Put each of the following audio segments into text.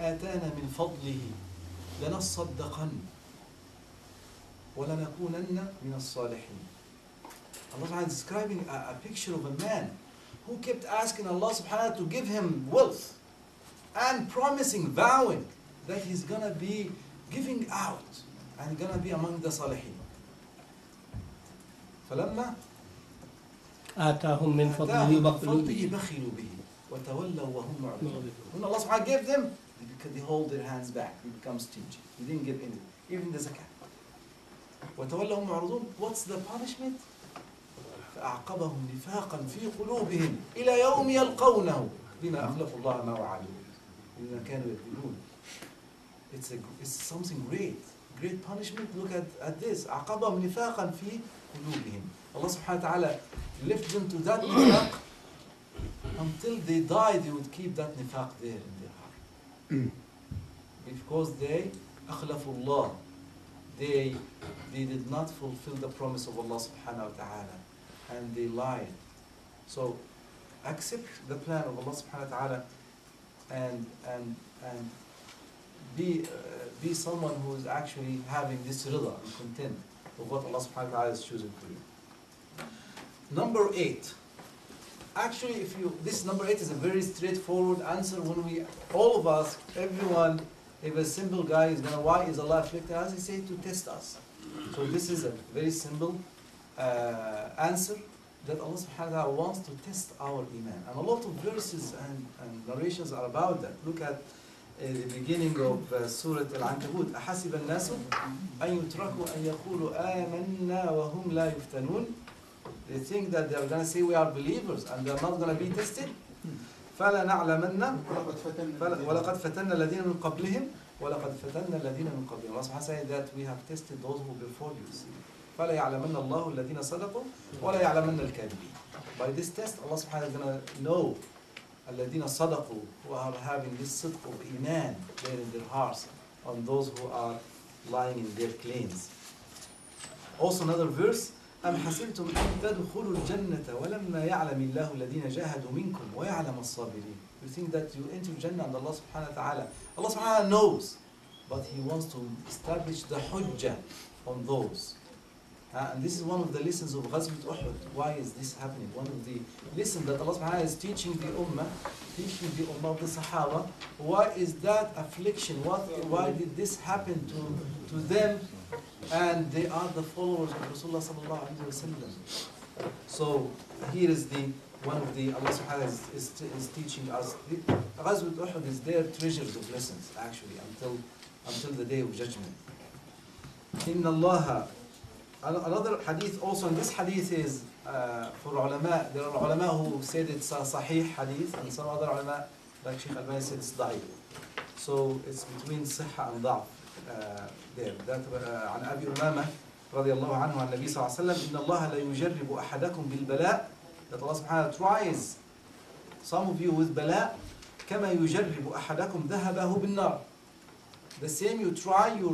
آتانا من فضله لنصدقن ولنكونن من الصالحين. Allah subhanahu is describing a picture of a man who kept asking Allah subhanahu to give him wealth and promising, vowing that he's gonna be giving out and gonna be among the salihin. فلما آتاهم من فضله بخلوا به وتولوا وهم معرضون. When Allah subhanahu gave them, they hold their hands back, they become stingy. They didn't give anything, even the zakat. وتولوا وهم معرضون. What's the punishment? فأعقبهم نفاقا في قلوبهم إلى يوم يلقونه بما أخلفوا الله ما وعدوا بما كانوا يكذبون. It's something great punishment. Look at this. أعقبهم نفاقا في قلوبهم. Allah subhanahu wa ta'ala left them to that nifaq until they die. They would keep that nifaq there in their heart because they أخلفوا الله. They did not fulfill the promise of Allah subhanahu wa ta'ala and they lied. So accept the plan of Allah subhanahu wa ta'ala and be someone who is actually having this rida and content of what Allah subhanahu wa ta'ala is choosing for you. Number 8. Actually, this number 8 is a very straightforward answer. When all of us, everyone, if a simple guy is gonna, why is Allah afflicting us? He said to test us. So this is a very simple answer that Allah subhanahu wa ta'ala wants to test our iman. And a lot of verses and narrations are about that. Look at the beginning of Surah Al-Ankabut. أَحَسِبَ النَّاسُ أَن يُتْرَكُوا أَن يَقُولُوا آمَنَّا وَهُمْ لَا يُفْتَنُونَ. They think that they are going to say we are believers and they are not going to be tested. فَلَنَعْلَمَنَّ وَلَقَدْ فَتَنَّ الَّذِينَ مِنْ قَبْلِهِمْ وَلَقَدْ فَتَنَّ الَّذِينَ مِنْ قَبْلِهِمْ. Allah subhanahu said that we have tested those who before you. فَلَا يَعْلَمَنَّ اللَّهُ الَّذِينَ صَدَقُوا وَلَا يَعْلَمَنَّ الْكَاذِبِينَ. By this test, Allah subhanahu is going to know الَّذِينَ صَدَقُوا, who are having this sidq of iman there in their hearts, on those who are lying in their claims. Also another verse, أَمْ حَسِبْتُمْ أَن تَدْخُلُوا الْجَنَّةَ وَلَمَّا يَعْلَمِ اللَّهُ الَّذِينَ جَاهَدُوا مِنكُمْ وَيَعْلَمَ الصَّابِرِينَ. You think that you enter Jannah and Allah subhanahu wa ta'ala, Allah subhanahu wa ta'ala knows, but He wants to establish the hujjah on those. And this is one of the lessons of Ghazwat Uhud. Why is this happening? One of the lessons that Allah subhanahu wa ta'ala is teaching the ummah of the Sahaba. Why is that affliction? Why did this happen to them? And they are the followers of Rasulullah sallallahu alaihi wasallam. So here is one of the Allah subhanahu wa ta'ala is teaching us. Ghazwat Uhud is their treasures of lessons actually until the day of judgment. Inna Allah. Another hadith also, and this hadith is for ulama. There are ulama who said it's a sahih hadith, and some other ulama, like Sheikh Albani, said it's da'if. So it's between sihha and da'f there. That عن أبي أمامة رضي الله عنه عن النبي صلى الله عليه وسلم إن الله لا يجرب أحدكم بالبلاء. That Allah subhanahu wa ta'ala tries some of you with bala كما يجرب أحدكم ذهبه بالنار. The same you try your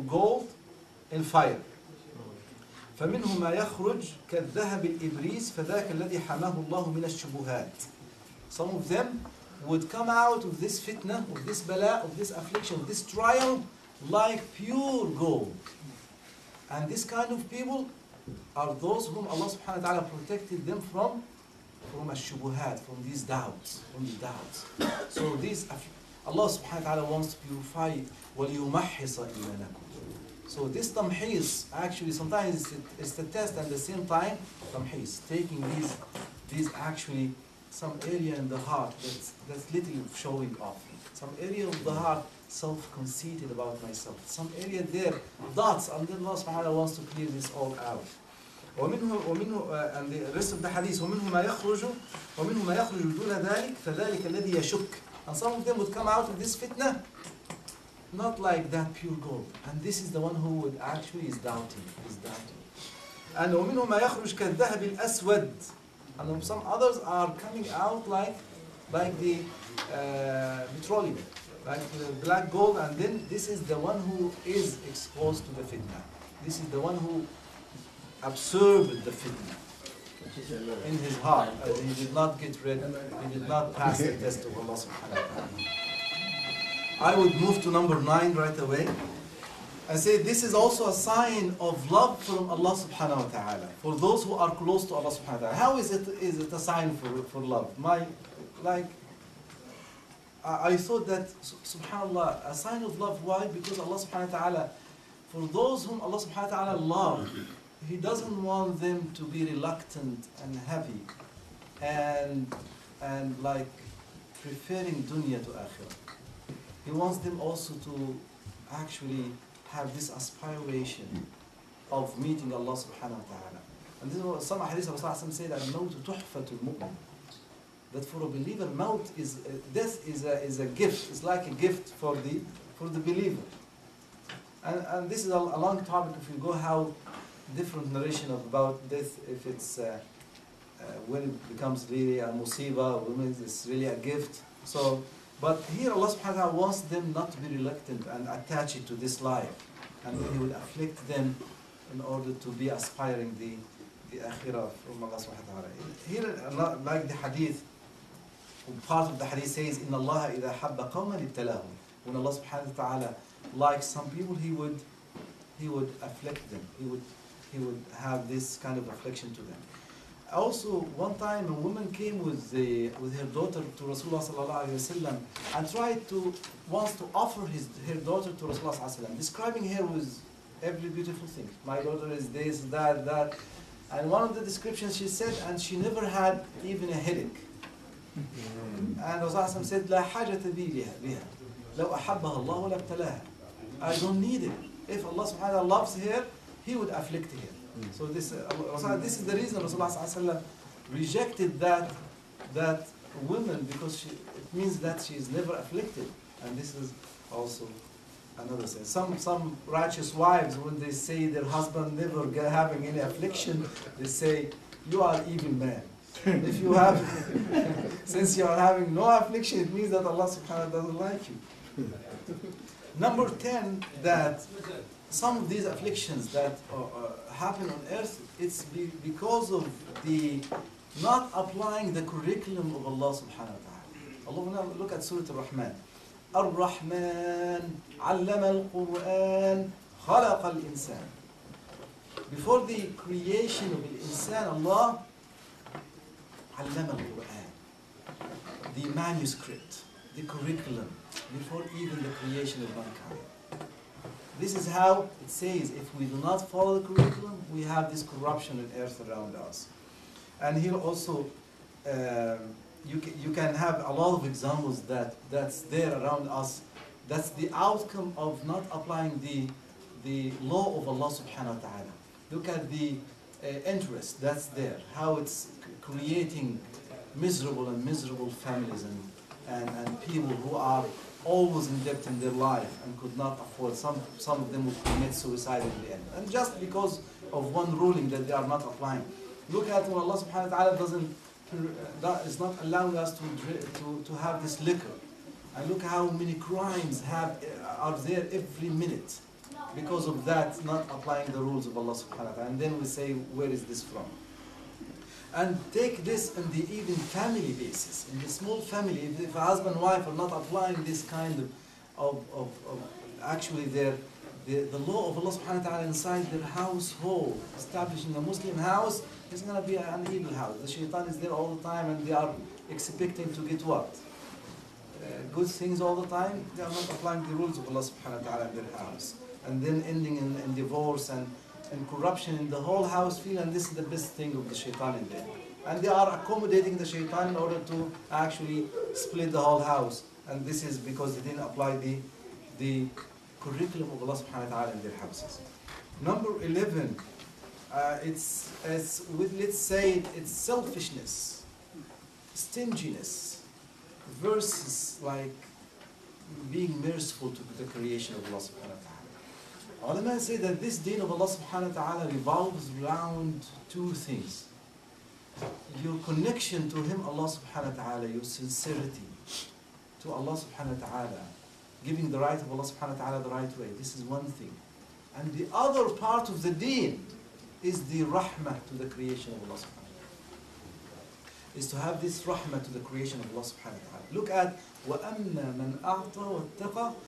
gold in fire. فمنه ما يخرج كالذهب الإبريس فذاك الذي حماه الله من الشبهات. Some of them would come out of this fitna, of this bala, of this affliction, of this trial, like pure gold. And this kind of people are those whom Allah subhanahu wa ta'ala protected them from الشبهات, from these doubts, So these, Allah subhanahu wa ta'ala wants to purify وَلِيُمَحِّصَ إِيمَانَكُمْ. So this tamhis, actually sometimes it's the test and at the same time tamhis, taking these actually some area in the heart that's little showing off. Some area of the heart self-conceited about myself. Some area there, dots, and then Allah subhanahu wa ta'ala wants to clear this all out. ومنه and the rest of the hadith ومنه ما يخرج دون ذلك فذلك الذي يشك. And some of them would come out of this fitna not like that pure gold. And this is the one who would actually is doubting. And ومنه ما يخرج كالذهب الأسود. And some others are coming out like the petroleum, like the black gold. And then this is the one who is exposed to the fitna. This is the one who absorbed the fitna in his heart. He did not get rid, he did not pass the test of Allah subhanahu wa ta'ala. I would move to number 9 right away. I say this is also a sign of love from Allah subhanahu wa ta'ala. For those who are close to Allah subhanahu wa ta'ala. How is it a sign for love? I thought that, subhanAllah, a sign of love. Why? Because Allah subhanahu wa ta'ala, for those whom Allah subhanahu wa ta'ala loves, He doesn't want them to be reluctant and heavy and like preferring dunya to akhirah. He wants them also to actually have this aspiration of meeting Allah subhanahu wa ta'ala. And this is what some hadith of Rasulullah say that al-mawt tuhfatul mu'min. That for a believer, death is a gift. It's like a gift for the believer. And this is a long topic. If you go how different narration about death, if it's when it becomes really a musiba, when it's really a gift. So, but here Allah subhanahu wa ta'ala wants them not to be reluctant and attached to this life, and He will afflict them in order to be aspiring the akhirah from Allah subhanahu wa ta'ala. Here, like the hadith, part of the hadith says, "Inna Allah idha habba qawman ibtalahum." When Allah subhanahu wa ta'ala likes some people, He would afflict them. He would have this kind of affliction to them. Also, one time a woman came with her daughter to Rasulullah sallallahu alaihi wasallam and wants to offer her daughter to Rasulullah sallallahu alaihi wasallam, describing her with every beautiful thing. My daughter is this, that. And one of the descriptions she said, and she never had even a headache. And Rasulullah said, "La hajata biha, law ahabbaha Allah labtalaha." I don't need it. If Allah subhanahu wa ta'ala loves her, He would afflict her. So this is the reason Rasulullah rejected that woman, because it means that she is never afflicted. And this is also another thing. Some righteous wives, when they say their husband never having any affliction, they say, "You are evil man." If you have, since you are having no affliction, it means that Allah subhanahu wa ta'ala doesn't like you. Number 10, that some of these afflictions that happen on earth, it's because of the not applying the curriculum of Allah subhanahu wa ta'ala. Allah, look at Surah Al-Rahman. Ar-Rahman, allama al-Quran, khalaqa al-insan. Before the creation of al-insan, Allah allama al-Quran, the manuscript, the curriculum, before even the creation of mankind. This is how it says, if we do not follow the curriculum, we have this corruption on earth around us. And here also, you can have a lot of examples that's there around us. That's the outcome of not applying the law of Allah subhanahu wa ta'ala. Look at the interest that's there, how it's creating miserable families and people who are always in debt in their life and could not afford. Some of them would commit suicide in the end. And just because of one ruling that they are not applying. Look at when Allah subhanahu wa ta'ala is not allowing us to have this liquor. And look how many crimes are there every minute because of that, not applying the rules of Allah subhanahu wa ta'ala. And then we say, where is this from? And take this on the even family basis, in the small family. If a husband and wife are not applying this kind of actually the law of Allah subhanahu wa ta'ala inside their household, establishing a Muslim house, it's going to be an evil house. The shaitan is there all the time, and they are expecting to get what? Good things all the time. They are not applying the rules of Allah subhanahu wa ta'ala in their house. And then ending in divorce and corruption in the whole house feel, and this is the best thing of the shaitan in there. And they are accommodating the shaitan in order to actually split the whole house. And this is because they didn't apply the curriculum of Allah subhanahu wa ta'ala in their houses. Number 11, let's say it's selfishness, stinginess, versus like being merciful to the creation of Allah subhanahu wa ta'ala. Ulama say that this deen of Allah subhanahu wa ta'ala revolves around two things. Your connection to Him, Allah subhanahu wa ta'ala, your sincerity to Allah subhanahu wa ta'ala, giving the right of Allah subhanahu wa ta'ala the right way. This is one thing. And the other part of the deen is the rahmah to the creation of Allah subhanahu wa ta'ala. Is to have this rahmah to the creation of Allah subhanahu wa ta'ala. Look at وَأَمَّا مَنْ أَعْطَى وَاتَّقَى